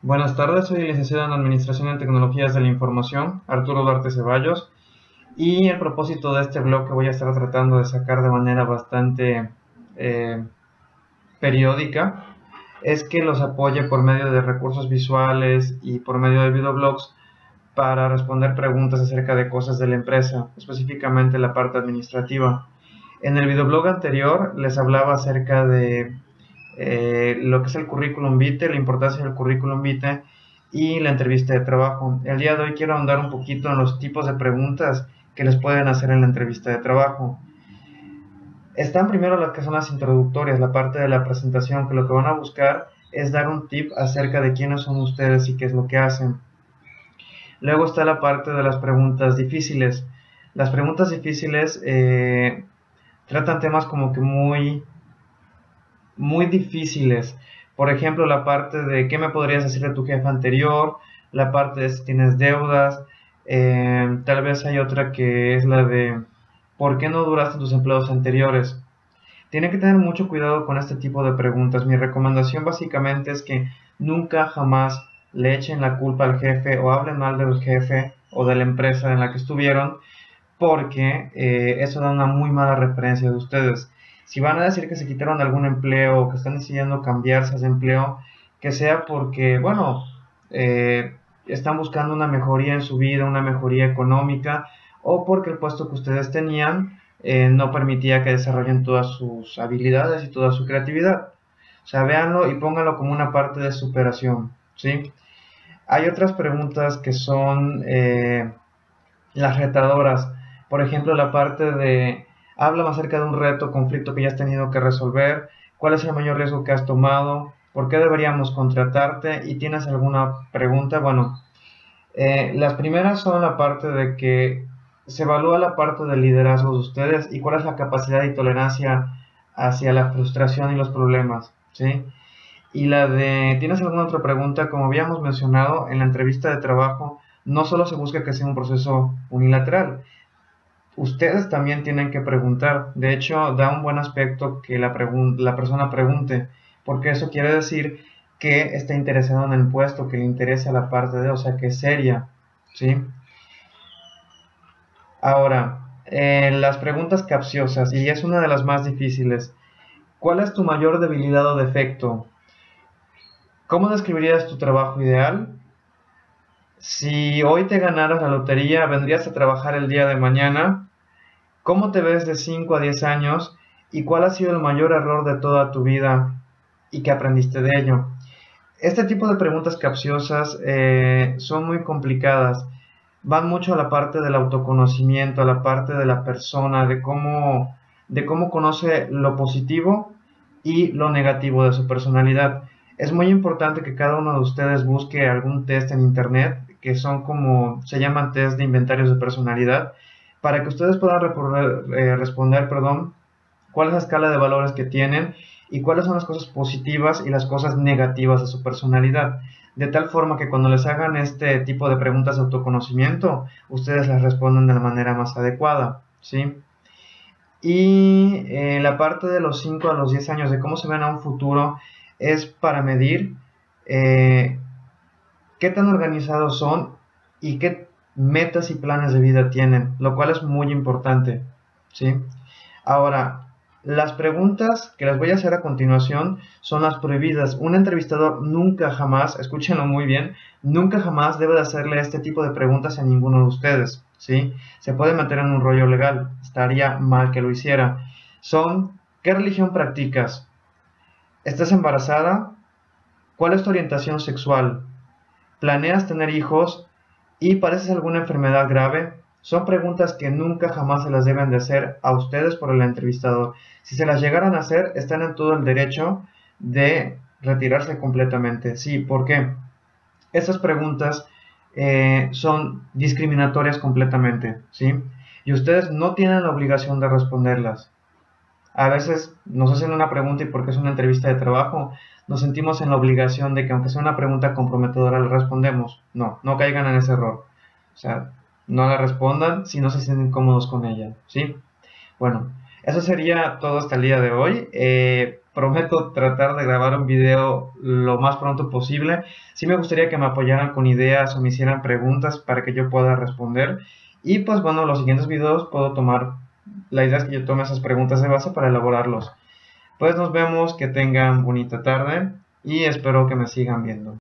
Buenas tardes, soy licenciado en Administración en Tecnologías de la Información, Arturo Duarte Ceballos, y el propósito de este blog que voy a estar tratando de sacar de manera bastante eh, periódica es que los apoye por medio de recursos visuales y por medio de videoblogs para responder preguntas acerca de cosas de la empresa, específicamente la parte administrativa. En el videoblog anterior les hablaba acerca de lo que es el currículum vitae, la importancia del currículum vitae y la entrevista de trabajo. El día de hoy quiero ahondar un poquito en los tipos de preguntas que les pueden hacer en la entrevista de trabajo. Están primero las que son las introductorias, la parte de la presentación, que lo que van a buscar es dar un tip acerca de quiénes son ustedes y qué es lo que hacen. Luego está la parte de las preguntas difíciles. Las preguntas difíciles tratan temas como que muy difíciles. Por ejemplo, la parte de qué me podrías decir de tu jefe anterior, la parte de si tienes deudas, tal vez hay otra que es la de por qué no duraste en tus empleos anteriores. Tienen que tener mucho cuidado con este tipo de preguntas. Mi recomendación básicamente es que nunca jamás le echen la culpa al jefe o hablen mal del jefe o de la empresa en la que estuvieron, porque eso da una muy mala referencia de ustedes. Si van a decir que se quitaron algún empleo o que están decidiendo cambiarse de empleo, que sea porque, bueno, están buscando una mejoría en su vida, una mejoría económica, o porque el puesto que ustedes tenían no permitía que desarrollen todas sus habilidades y toda su creatividad. O sea, véanlo y pónganlo como una parte de superación, ¿sí? Hay otras preguntas que son las retadoras. Por ejemplo, la parte de háblame acerca de un reto, conflicto que ya has tenido que resolver, cuál es el mayor riesgo que has tomado, por qué deberíamos contratarte y tienes alguna pregunta. Bueno, las primeras son la parte de que se evalúa la parte del liderazgo de ustedes y cuál es la capacidad y tolerancia hacia la frustración y los problemas, ¿sí? Y la de, ¿tienes alguna otra pregunta? Como habíamos mencionado, en la entrevista de trabajo no solo se busca que sea un proceso unilateral, ustedes también tienen que preguntar. De hecho, da un buen aspecto que la persona pregunte, porque eso quiere decir que está interesado en el puesto, que le interesa la parte de, o sea, que es seria, ¿sí? Ahora, las preguntas capciosas, y es una de las más difíciles. ¿Cuál es tu mayor debilidad o defecto? ¿Cómo describirías tu trabajo ideal? Si hoy te ganaras la lotería, ¿vendrías a trabajar el día de mañana? ¿Cómo te ves de 5 a 10 años? ¿Y cuál ha sido el mayor error de toda tu vida y qué aprendiste de ello? Este tipo de preguntas capciosas son muy complicadas. Van mucho a la parte del autoconocimiento, a la parte de la persona, de cómo conoce lo positivo y lo negativo de su personalidad. Es muy importante que cada uno de ustedes busque algún test en internet, que son como, se llaman test de inventarios de personalidad, para que ustedes puedan responder, perdón, cuál es la escala de valores que tienen y cuáles son las cosas positivas y las cosas negativas de su personalidad. De tal forma que cuando les hagan este tipo de preguntas de autoconocimiento, ustedes las respondan de la manera más adecuada, ¿sí? Y la parte de los 5 a los 10 años, de cómo se ven a un futuro, es para medir eh, qué tan organizados son y qué metas y planes de vida tienen, lo cual es muy importante, ¿sí? Ahora, las preguntas que les voy a hacer a continuación son las prohibidas. Un entrevistador nunca jamás, escúchenlo muy bien, nunca jamás debe de hacerle este tipo de preguntas a ninguno de ustedes, ¿sí? Se puede meter en un rollo legal, estaría mal que lo hiciera. Son, ¿qué religión practicas? ¿Estás embarazada? ¿Cuál es tu orientación sexual? ¿Planeas tener hijos? ¿Y padeces alguna enfermedad grave? Son preguntas que nunca jamás se las deben de hacer a ustedes por el entrevistador. Si se las llegaran a hacer, están en todo el derecho de retirarse completamente. Sí, ¿por qué? Estas preguntas son discriminatorias completamente, ¿sí? Y ustedes no tienen la obligación de responderlas. A veces nos hacen una pregunta y porque es una entrevista de trabajo, nos sentimos en la obligación de que aunque sea una pregunta comprometedora, le respondemos. No, no caigan en ese error. O sea, no la respondan si no se sienten cómodos con ella, ¿sí? Bueno, eso sería todo hasta el día de hoy. prometo tratar de grabar un video lo más pronto posible. Sí me gustaría que me apoyaran con ideas o me hicieran preguntas para que yo pueda responder. Y pues bueno, los siguientes videos puedo tomar, la idea es que yo tome esas preguntas de base para elaborarlos. Pues nos vemos, que tengan bonita tarde y espero que me sigan viendo.